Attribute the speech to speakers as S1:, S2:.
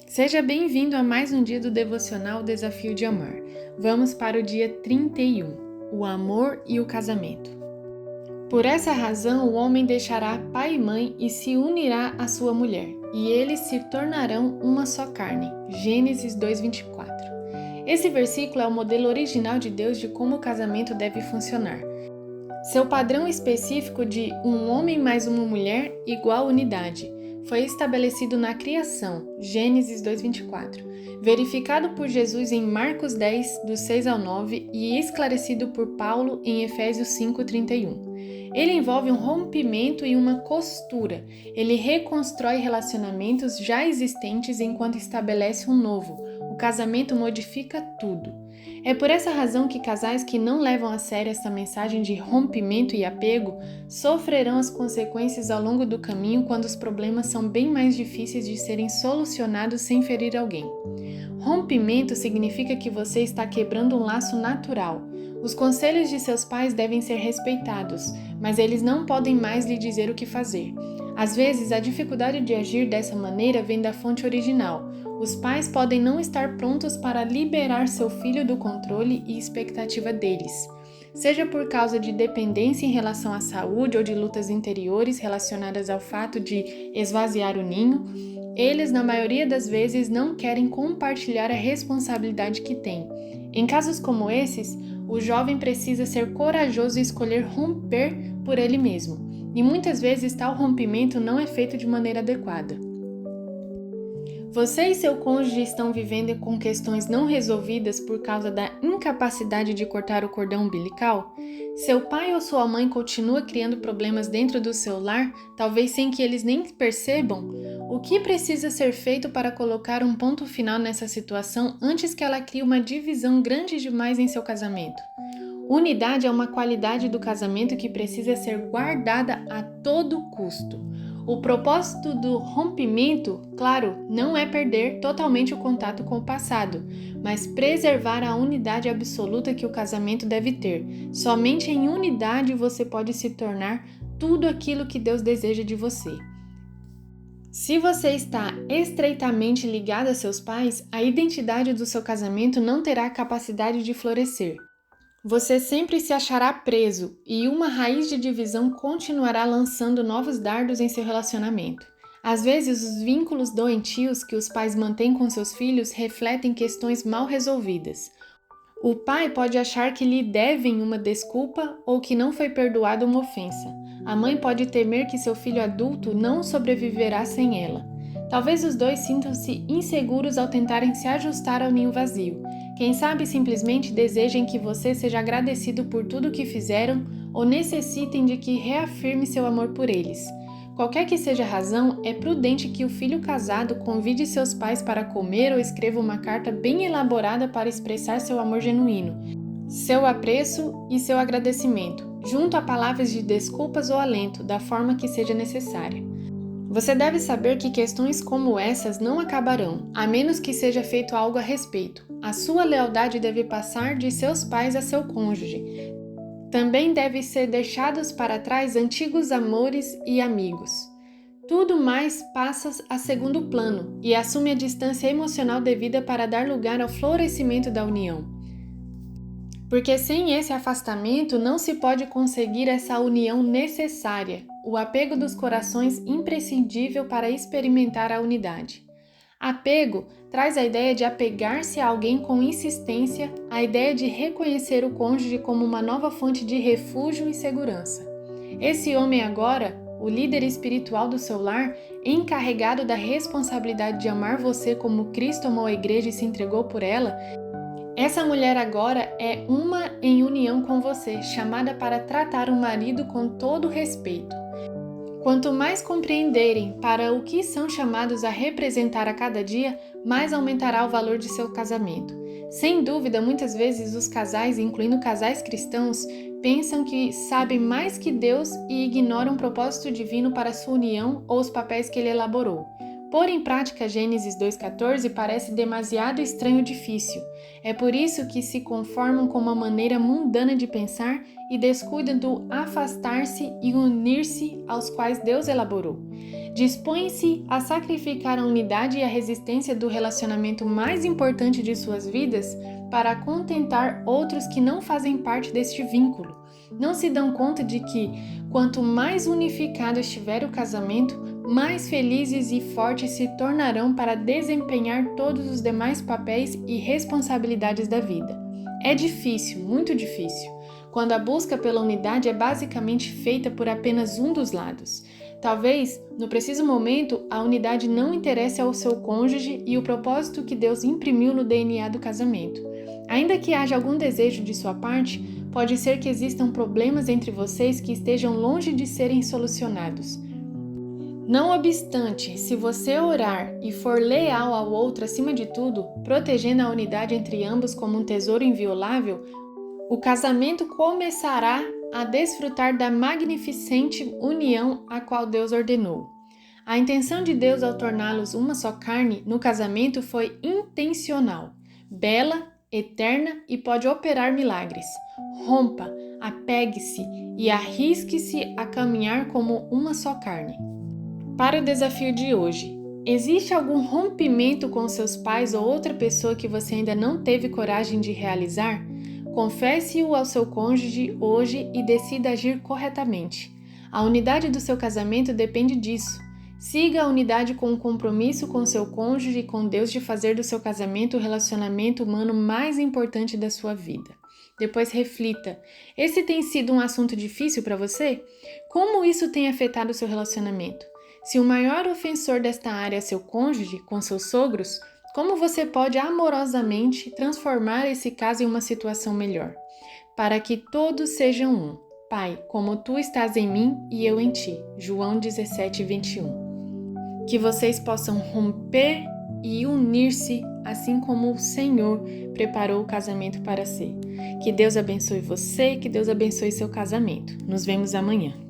S1: Seja bem-vindo a mais um dia do Devocional Desafio de Amar. Vamos para o dia 31, o amor e o casamento. Por essa razão, o homem deixará pai e mãe e se unirá à sua mulher, e eles se tornarão uma só carne. Gênesis 2:24. Esse versículo é o modelo original de Deus de como o casamento deve funcionar. Seu padrão específico de um homem mais uma mulher igual unidade foi estabelecido na criação, Gênesis 2:24, verificado por Jesus em Marcos 10, do 6 ao 9 e esclarecido por Paulo em Efésios 5:31. Ele envolve um rompimento e uma costura. Ele reconstrói relacionamentos já existentes enquanto estabelece um novo. O casamento modifica tudo. É por essa razão que casais que não levam a sério essa mensagem de rompimento e apego sofrerão as consequências ao longo do caminho quando os problemas são bem mais difíceis de serem solucionados sem ferir alguém. Rompimento significa que você está quebrando um laço natural. Os conselhos de seus pais devem ser respeitados, mas eles não podem mais lhe dizer o que fazer. Às vezes, a dificuldade de agir dessa maneira vem da fonte original. Os pais podem não estar prontos para liberar seu filho do controle e expectativa deles. Seja por causa de dependência em relação à saúde ou de lutas interiores relacionadas ao fato de esvaziar o ninho, eles, na maioria das vezes, não querem compartilhar a responsabilidade que têm. Em casos como esses, o jovem precisa ser corajoso e escolher romper por ele mesmo. E muitas vezes tal rompimento não é feito de maneira adequada. Você e seu cônjuge estão vivendo com questões não resolvidas por causa da incapacidade de cortar o cordão umbilical? Seu pai ou sua mãe continua criando problemas dentro do seu lar, talvez sem que eles nem percebam? O que precisa ser feito para colocar um ponto final nessa situação antes que ela crie uma divisão grande demais em seu casamento? Unidade é uma qualidade do casamento que precisa ser guardada a todo custo. O propósito do rompimento, claro, não é perder totalmente o contato com o passado, mas preservar a unidade absoluta que o casamento deve ter. Somente em unidade você pode se tornar tudo aquilo que Deus deseja de você. Se você está estreitamente ligado a seus pais, a identidade do seu casamento não terá a capacidade de florescer. Você sempre se achará preso e uma raiz de divisão continuará lançando novos dardos em seu relacionamento. Às vezes, os vínculos doentios que os pais mantêm com seus filhos refletem questões mal resolvidas. O pai pode achar que lhe devem uma desculpa ou que não foi perdoada uma ofensa. A mãe pode temer que seu filho adulto não sobreviverá sem ela. Talvez os dois sintam-se inseguros ao tentarem se ajustar ao ninho vazio. Quem sabe simplesmente desejem que você seja agradecido por tudo o que fizeram ou necessitem de que reafirme seu amor por eles. Qualquer que seja a razão, é prudente que o filho casado convide seus pais para comer ou escreva uma carta bem elaborada para expressar seu amor genuíno, seu apreço e seu agradecimento, junto a palavras de desculpas ou alento, da forma que seja necessária. Você deve saber que questões como essas não acabarão, a menos que seja feito algo a respeito. A sua lealdade deve passar de seus pais a seu cônjuge. Também deve ser deixados para trás antigos amores e amigos. Tudo mais passa a segundo plano e assume a distância emocional devida para dar lugar ao florescimento da união. Porque sem esse afastamento não se pode conseguir essa união necessária, o apego dos corações imprescindível para experimentar a unidade. Apego traz a ideia de apegar-se a alguém com insistência, a ideia de reconhecer o cônjuge como uma nova fonte de refúgio e segurança. Esse homem agora, o líder espiritual do seu lar, encarregado da responsabilidade de amar você como Cristo amou a igreja e se entregou por ela, essa mulher agora é uma em união com você, chamada para tratar o marido com todo respeito. Quanto mais compreenderem para o que são chamados a representar a cada dia, mais aumentará o valor de seu casamento. Sem dúvida, muitas vezes os casais, incluindo casais cristãos, pensam que sabem mais que Deus e ignoram o propósito divino para sua união ou os papéis que ele elaborou. Pôr em prática Gênesis 2,14 parece demasiado estranho ou difícil. É por isso que se conformam com uma maneira mundana de pensar e descuidam do afastar-se e unir-se aos quais Deus elaborou. Dispõem-se a sacrificar a unidade e a resistência do relacionamento mais importante de suas vidas para contentar outros que não fazem parte deste vínculo. Não se dão conta de que, quanto mais unificado estiver o casamento, mais felizes e fortes se tornarão para desempenhar todos os demais papéis e responsabilidades da vida. É difícil, muito difícil, quando a busca pela unidade é basicamente feita por apenas um dos lados. Talvez, no preciso momento, a unidade não interesse ao seu cônjuge e o propósito que Deus imprimiu no DNA do casamento. Ainda que haja algum desejo de sua parte, pode ser que existam problemas entre vocês que estejam longe de serem solucionados. Não obstante, se você orar e for leal ao outro acima de tudo, protegendo a unidade entre ambos como um tesouro inviolável, o casamento começará a desfrutar da magnificente união a qual Deus ordenou. A intenção de Deus ao torná-los uma só carne no casamento foi intencional, bela, eterna e pode operar milagres. Rompa, apegue-se e arrisque-se a caminhar como uma só carne. Para o desafio de hoje, existe algum rompimento com seus pais ou outra pessoa que você ainda não teve coragem de realizar? Confesse-o ao seu cônjuge hoje e decida agir corretamente. A unidade do seu casamento depende disso. Siga a unidade com um compromisso com seu cônjuge e com Deus de fazer do seu casamento o relacionamento humano mais importante da sua vida. Depois reflita: esse tem sido um assunto difícil para você? Como isso tem afetado o seu relacionamento? Se o maior ofensor desta área é seu cônjuge, com seus sogros, como você pode amorosamente transformar esse caso em uma situação melhor? Para que todos sejam um. Pai, como tu estás em mim e eu em ti. João 17:21. Que vocês possam romper e unir-se, assim como o Senhor preparou o casamento para ser. Que Deus abençoe você e que Deus abençoe seu casamento. Nos vemos amanhã.